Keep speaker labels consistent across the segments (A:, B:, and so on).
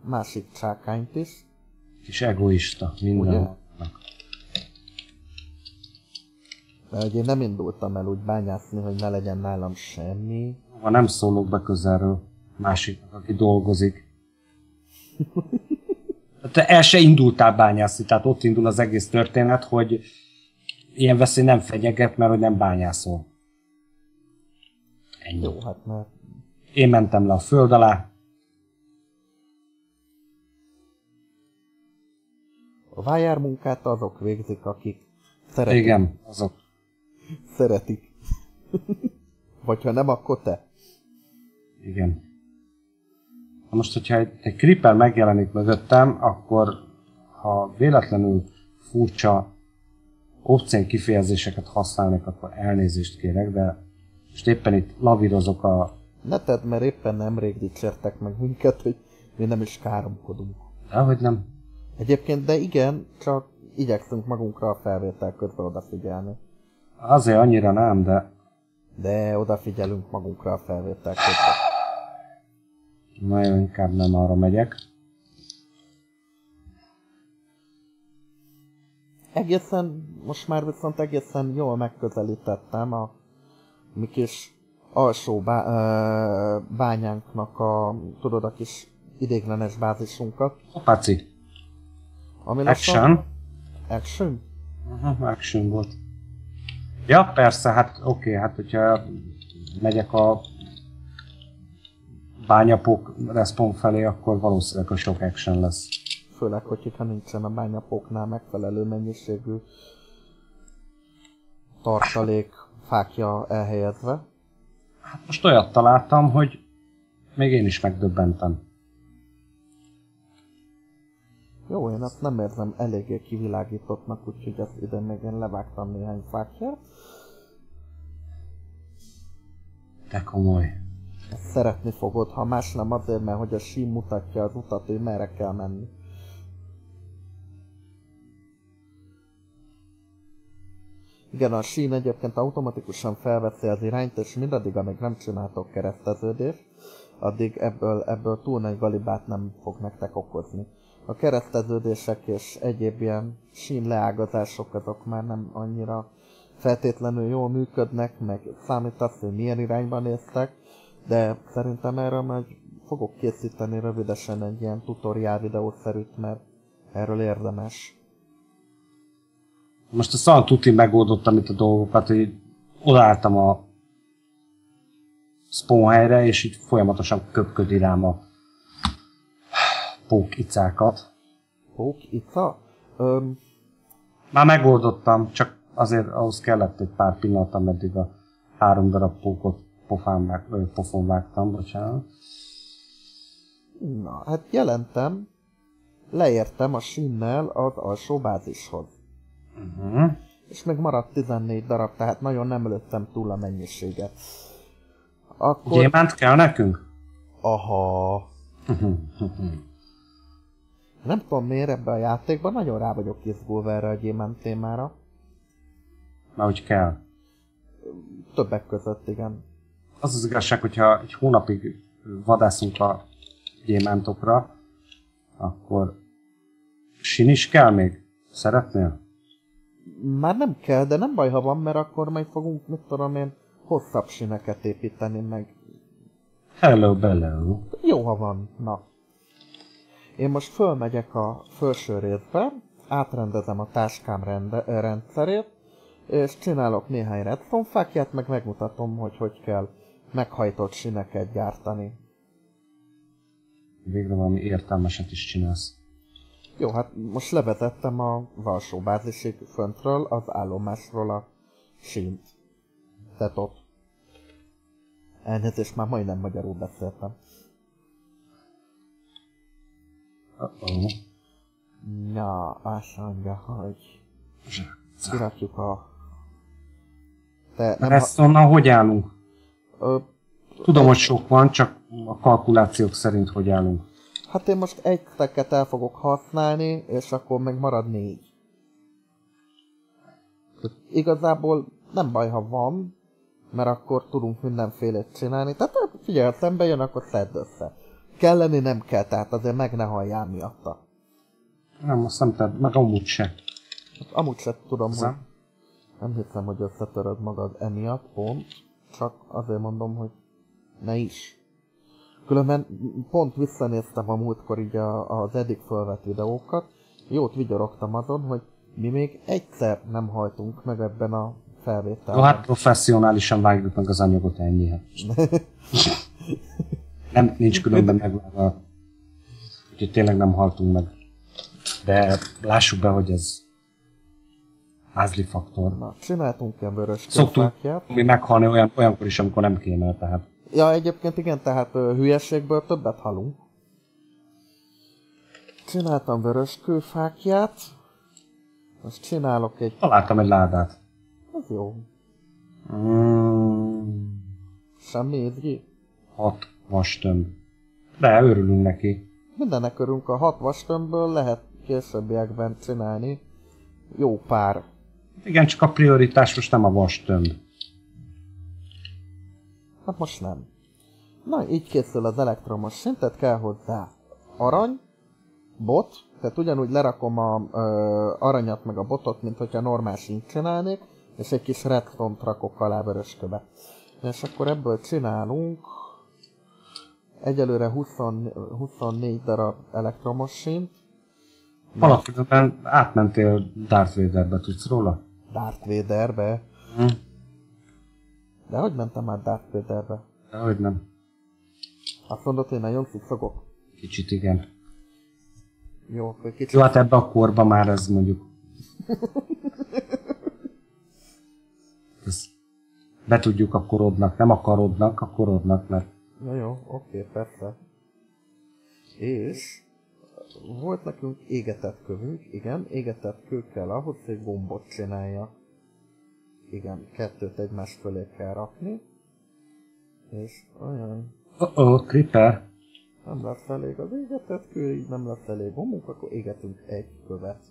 A: másik csákányt is.
B: Kis egoista, minden.
A: Mert én nem indultam el úgy bányászni, hogy ne legyen nálam semmi.
B: Ha nem szólok be közelről másiknak, aki dolgozik. Te el se indultál bányászni, tehát ott indul az egész történet, hogy ilyen veszély nem fenyeget, mert hogy nem bányászol. Ennyi.
A: Jó, hát mert...
B: Én mentem le a föld alá.
A: A vájár munkát azok végzik, akik szeretik.
B: Igen, azok.
A: Szeretik. Vagy ha nem, akkor te.
B: Igen. Na most, hogyha egy creeper megjelenik mögöttem, akkor ha véletlenül furcsa obszén kifejezéseket használnék, akkor elnézést kérek, de most éppen itt lavírozok a...
A: Ne tedd, mert éppen nemrég dicsértek meg minket, hogy mi nem is káromkodunk.
B: Dehogy nem.
A: Egyébként, de igen, csak igyekszünk magunkra a felvétel közben odafigyelni.
B: Azért annyira nem, de...
A: De odafigyelünk magunkra a felvétel közben.
B: Nagyon inkább nem arra megyek.
A: Most már viszont egészen jól megközelítettem a mi kis alsó bányánknak tudod, a kis idéglenes bázisunkat.
B: Paci.
A: Ami
B: Action.
A: Action?
B: Action volt. Ja, persze, hát oké, hát hogyha megyek a bányapók respawn felé, akkor valószínűleg a sok action lesz.
A: Főleg, hogyha nincsen a bányapóknál megfelelő mennyiségű tartalék fákja elhelyezve.
B: Hát most olyat találtam, hogy még én is megdöbbentem.
A: Jó, én azt nem érzem eléggé kivilágítottnak, úgyhogy azt ide még én levágtam néhány fákját.
B: De komoly.
A: Ezt szeretni fogod, ha más nem azért, mert hogy a sím mutatja az utat, hogy merre kell menni. Igen, a sín egyébként automatikusan felveszi az irányt, és mindaddig, amíg nem csináltok kereszteződést, addig ebből túl nagy galibát nem fog nektek okozni. A kereszteződések és egyéb ilyen sín leágazások azok már nem annyira feltétlenül jól működnek, meg számít azt, hogy milyen irányba néztek, de szerintem erről majd fogok készíteni rövidesen egy ilyen tutoriál videószerűt, mert erről érdemes.
B: Most a szan tuti megoldottam itt a dolgokat, hogy odaálltam a spawn helyre, és így folyamatosan köpködi rám a pókicákat.
A: Pókica?
B: Már megoldottam, csak azért ahhoz kellett egy pár pillanat, ameddig a 3 darab pókot pofon vágtam, bocsánat.
A: Na, hát jelentem, leértem a sínnel az alsó bázishoz. És még maradt 14 darab, tehát nagyon nem lőttem túl a mennyiséget. Akkor...
B: Gyémánt kell nekünk?
A: Aha. Nem tudom miért ebben a játékban, nagyon rá vagyok izgulva erre a gyémánt témára.
B: Már úgy kell.
A: Többek között, igen.
B: Az az igazság, hogyha egy hónapig vadászunk a gyémántokra, akkor sin is kell még? Szeretnél?
A: Már nem kell, de nem baj, ha van, mert akkor majd fogunk, mit tudom én, hosszabb sineket építeni meg.
B: Hello, bello.
A: Jó, ha van, na. Én most fölmegyek a felső részbe, átrendezem a táskám rendszerét, és csinálok néhány redstone fákját, meg megmutatom, hogy kell meghajtott sineket gyártani.
B: Végre valami értelmeset is csinálsz.
A: Jó, hát most levezettem a alsó bázisig föntről, az állomásról a sínt. Tetot. Elnézést, már majdnem magyarul beszéltem. Ja, azt mondja, hogy kirakjuk a...
B: Ezt onnan hogy állunk? Tudom, hogy sok van, csak a kalkulációk szerint hogy állunk.
A: Hát én most egy stacket el fogok használni, és akkor meg marad 4. Igazából nem baj, ha van, mert akkor tudunk mindenfélét csinálni. Tehát figyelj, ha szembe jön, akkor szedd össze. Kelleni nem kell, tehát azért meg ne halljál miatta.
B: Nem, azt nem tett, meg amúgy se.
A: Hát amúgy sem tudom, hogy
B: Hozzá.
A: nem hiszem, hogy összetöröd magad emiatt, pont. Csak azért mondom, hogy ne is. Különben pont visszanéztem a múltkor így az eddig felvett videókat, jót vigyorogtam azon, hogy mi még egyszer nem haltunk meg ebben a felvételben.
B: Jó, hát professzionálisan vágjuk meg az anyagot ennyihez. Nem, nincs különben megvágva. Úgyhogy tényleg nem haltunk meg. De lássuk be, hogy ez házli faktor.
A: Na, csináltunk ilyen vörös
B: Szoktunk
A: kőfákját.
B: mi meghalni olyankor is, amikor nem kéne, tehát.
A: Ja, egyébként igen, tehát hülyeségből többet halunk. Csináltam vörös kőfákját. Most csinálok egy...
B: Találtam egy ládát.
A: Az jó.
B: Mm,
A: Semmi édri.
B: 6 vastömb. De örülünk neki.
A: Mindennek örülünk, a 6 vastömbből lehet későbbiekben csinálni jó pár.
B: Igen, csak a prioritás most nem a vastömb.
A: Hát most nem. Na, így készül az elektromos szintet, kell hozzá arany, bot, tehát ugyanúgy lerakom a aranyat meg a botot, mint hogyha normál sint csinálnék, és egy kis redstone-t rakok alá vörösköbe. És akkor ebből csinálunk egyelőre 24 darab elektromos sint.
B: Alapvetően átmentél Darth Vaderbe, tudsz róla?
A: Darth Vaderbe.
B: Hm.
A: De hogy mentem már Darth Vaderbe?
B: Dehogy nem.
A: Azt mondod, hogy nagyon szuszogok?
B: Kicsit igen.
A: Jó, akkor kicsit...
B: Jó, hát ebbe a korba már ez mondjuk... Ezt betudjuk a korodnak, nem a karodnak, a korodnak, mert...
A: Na jó, oké, persze. És... Volt nekünk égetett kövünk, igen, égetett kő kell ahhoz, hogy gombot csinálja. Igen, kettőt egymás fölé kell rakni. És olyan...
B: Creeper.
A: Nem lesz elég az égetett kő, így nem lesz elég gombunk, akkor égetünk egy követ.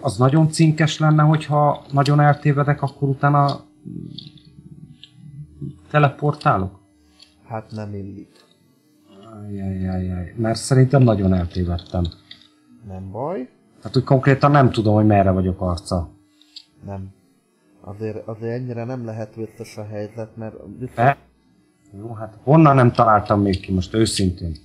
B: Az nagyon cinkes lenne, hogyha nagyon eltévedek, akkor utána teleportálok?
A: Hát nem illik.
B: Ajajajaj, mert szerintem nagyon eltévedtem.
A: Nem baj.
B: Tehát úgy konkrétan nem tudom, hogy merre vagyok arca.
A: Nem. Azért ennyire nem lehet vicces a helyzet, mert...
B: De? Jó, hát honnan nem találtam még ki most, őszintén?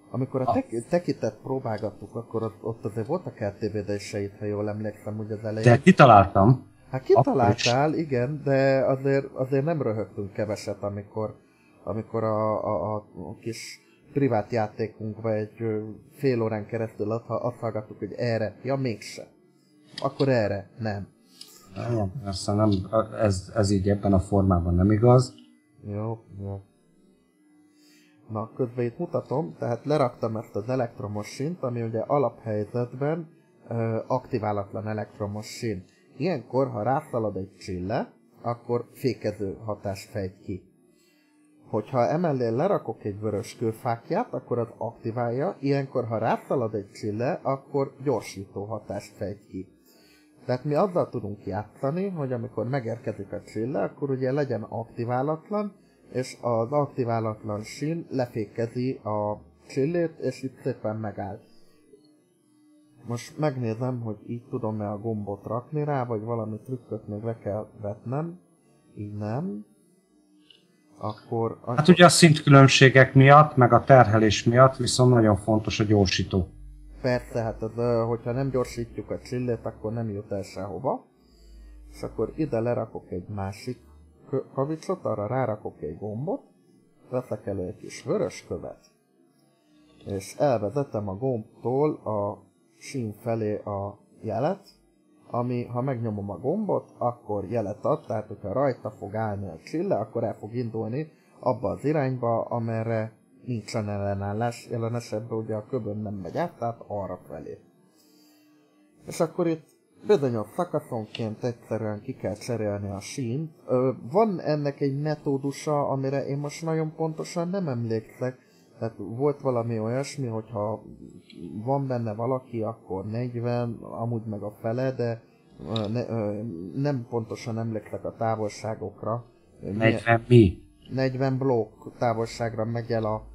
A: Amikor a tekitet próbálgattuk, akkor ott azért voltak LTV-déseit, ha jól emlékszem, úgy az elején.
B: De kitaláltam.
A: Hát kitaláltál, igen, de azért nem röhögtünk keveset, amikor a kis privát játékunkba egy fél órán keresztül azt hallgattuk, hogy erre, ja mégse. Akkor erre, nem.
B: Nem, persze nem, ez így ebben a formában nem igaz.
A: Jó. Na, közben itt mutatom, tehát leraktam ezt az elektromos sínt, ami ugye alaphelyzetben aktiválatlan elektromos sín. Ilyenkor, ha rászalad egy csille, akkor fékező hatást fejt ki. Hogyha emellé lerakok egy vörös kőfákját, akkor az aktiválja, ilyenkor, ha rászalad egy csille, akkor gyorsító hatást fejt ki. Tehát mi azzal tudunk játszani, hogy amikor megérkezik a csille, akkor ugye legyen aktiválatlan, és az aktiválatlan sín lefékezi a csillét, és itt szépen megáll. Most megnézem, hogy így tudom-e a gombot rakni rá, vagy valami trükköt még le kell vetnem. Így nem. Akkor...
B: Hát ugye a szintkülönbségek miatt, meg a terhelés miatt viszont nagyon fontos a gyorsító.
A: Persze, hát hogyha nem gyorsítjuk a csillét, akkor nem jut el sehova. És akkor ide lerakok egy másik kavicsot, arra rárakok egy gombot, veszek elő egy kis vörös követ, és elvezetem a gombtól a sín felé a jelet, ami, ha megnyomom a gombot, akkor jelet ad, tehát hogyha rajta fog állni a csille, akkor el fog indulni abba az irányba, amerre nincsen ellenállás, jelen esetben ugye a köbön nem megy át, tehát arra felé. És akkor itt bizonyos szakaszonként egyszerűen ki kell cserélni a sínt. Van ennek egy metódusa, amire én most nagyon pontosan nem emlékszek. Tehát volt valami olyasmi, hogyha van benne valaki, akkor 40, amúgy meg a fele, de nem pontosan emlékszek a távolságokra.
B: 40 mi?
A: 40 blokk távolságra megy el a...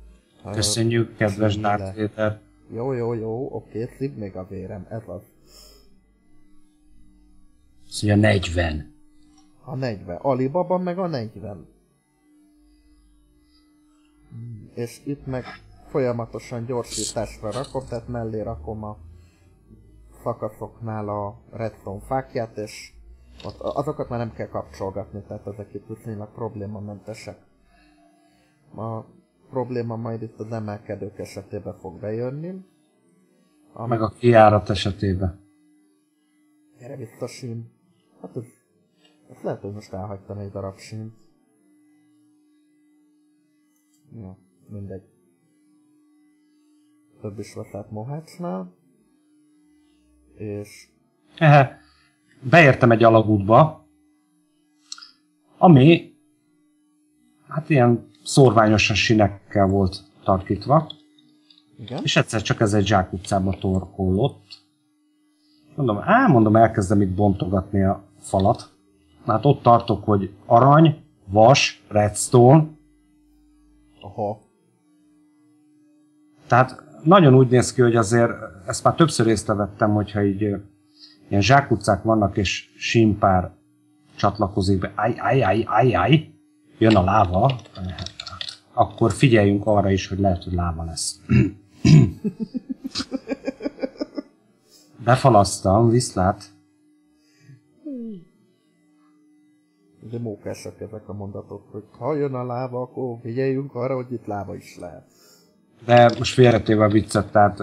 B: Köszönjük, kedves Darth Vader.
A: Jó, oké, szív még a vérem, ez az.
B: Szóval 40.
A: A 40. Alibaba meg a 40. És itt meg folyamatosan gyorsításra rakom, tehát mellé rakom a szakaszoknál a redstone fákját, és ott azokat már nem kell kapcsolgatni, tehát ezek itt viszonylag problémamentesek. A probléma majd itt az emelkedők esetében fog bejönni.
B: Meg a kijárat esetében.
A: Gyere vissza, Sim. Hát ez lehet, hogy most elhagytam egy darab Simt. Ja, mindegy. Több is vesz át Mohácsnál. És...
B: Beértem egy alagútba, ami hát ilyen szórványosan sinekkel volt tarkítva.
A: Igen?
B: És egyszer csak ez egy zsákutcába torkollott. Mondom, elkezdem itt bontogatni a falat. Hát ott tartok, hogy arany, vas, redstone.
A: Aha.
B: Tehát nagyon úgy néz ki, hogy azért ezt már többször észrevettem, hogyha így ilyen zsákutcák vannak, és simpár csatlakozik be, áj, jön a láva, akkor figyeljünk arra is, hogy lehet, hogy láva lesz. Befalasztam, viszlát.
A: De mókásak ezek a mondatok, hogy ha jön a láva, akkor figyeljünk arra, hogy itt láva is lehet.
B: De most félretéve a viccet, tehát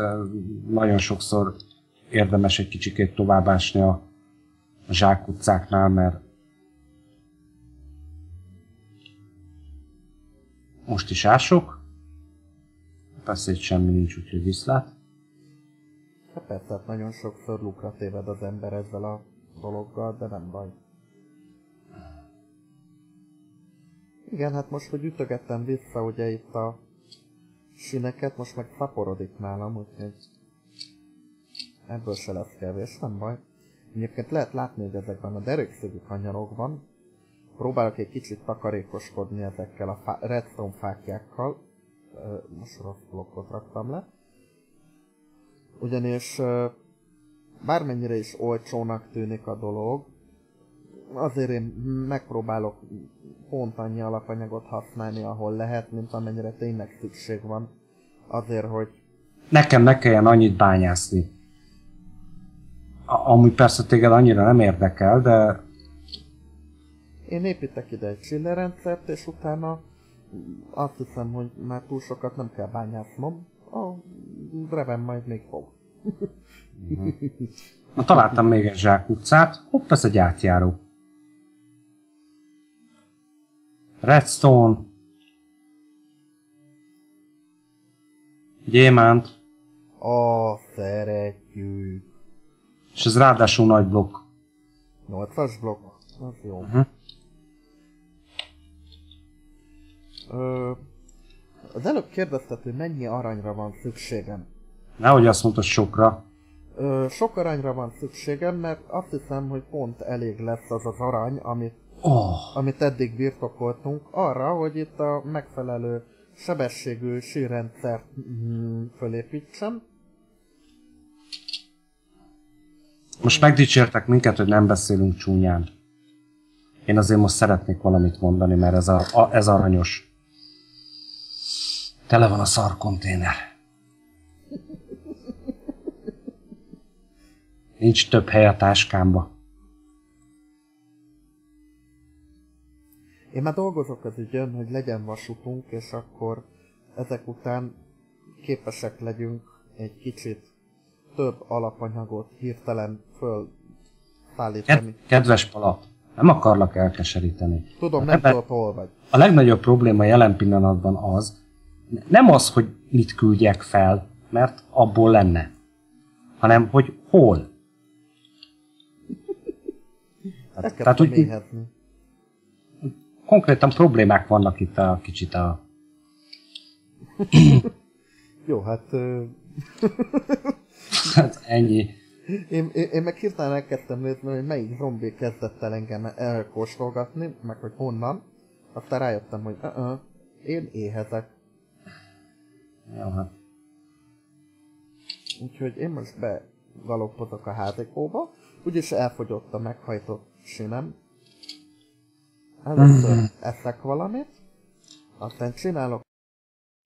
B: nagyon sokszor érdemes egy kicsikét továbbásni a zsákutcáknál, mert most is ások. Persze itt semmi nincs, úgyhogy viszlát.
A: Hát persze, hát nagyon sokszor lukra téved az ember ezzel a dologgal, de nem baj. Igen, hát most, hogy ütögettem vissza ugye itt a sineket, most meg szaporodik nálam, úgyhogy ebből se lesz kevés, nem baj. Egyébként lehet látni, hogy ezekben a derékszögű kanyarokban próbálok egy kicsit takarékoskodni ezekkel a redstone fákjákkal. Most rossz blokkot raktam le. Ugyanis bármennyire is olcsónak tűnik a dolog, azért én megpróbálok pont annyi alapanyagot használni, ahol lehet, mint amennyire tényleg szükség van. Azért, hogy...
B: Nekem ne kelljen annyit bányászni. Amúgy persze téged annyira nem érdekel, de...
A: Én építek ide egy chillerrendszert, és utána azt hiszem, hogy már túl sokat nem kell bányásznom. A Dreven majd még fog.
B: Na, találtam még egy zsákutcát. Hopp, ez egy átjáró. Redstone. Gyémánt.
A: Szeretjük.
B: És ez ráadásul nagy blokk.
A: 8-as blokk? Az jó. Az előbb kérdezted, hogy mennyi aranyra van szükségem.
B: Nehogy azt mondtad sokra.
A: Sok aranyra van szükségem, mert azt hiszem, hogy pont elég lesz az az arany, amit eddig birtokoltunk, arra, hogy itt a megfelelő sebességű sírrendszert fölépítsem.
B: Most megdicsértek minket, hogy nem beszélünk csúnyán. Én azért most szeretnék valamit mondani, mert ez aranyos. Tele van a szarkonténer. Nincs több hely a táskámba.
A: Én már dolgozok az ügyön, hogy legyen vasútunk, és akkor ezek után képesek legyünk egy kicsit több alapanyagot hirtelen fölszállítani.
B: Kedves Pala, nem akarlak elkeseríteni.
A: Tudom, nem tudod, hol vagy.
B: A legnagyobb probléma jelen pillanatban az, nem az, hogy mit küldjek fel, mert abból lenne, hanem hogy hol. Tehát úgy, konkrétan problémák vannak itt a kicsit a...
A: Jó, hát...
B: Hát ennyi.
A: Én meg hirtelen elkezdtem nézni, hogy melyik zombi kezdett el engem elkóstolgatni, meg hogy honnan. Aztán rájöttem, hogy én éhezek.
B: Jó, hát.
A: Úgyhogy én most begaloppozok a házikóba. Úgyis elfogyott a meghajtott sinem. Először eszek valamit. Aztán csinálok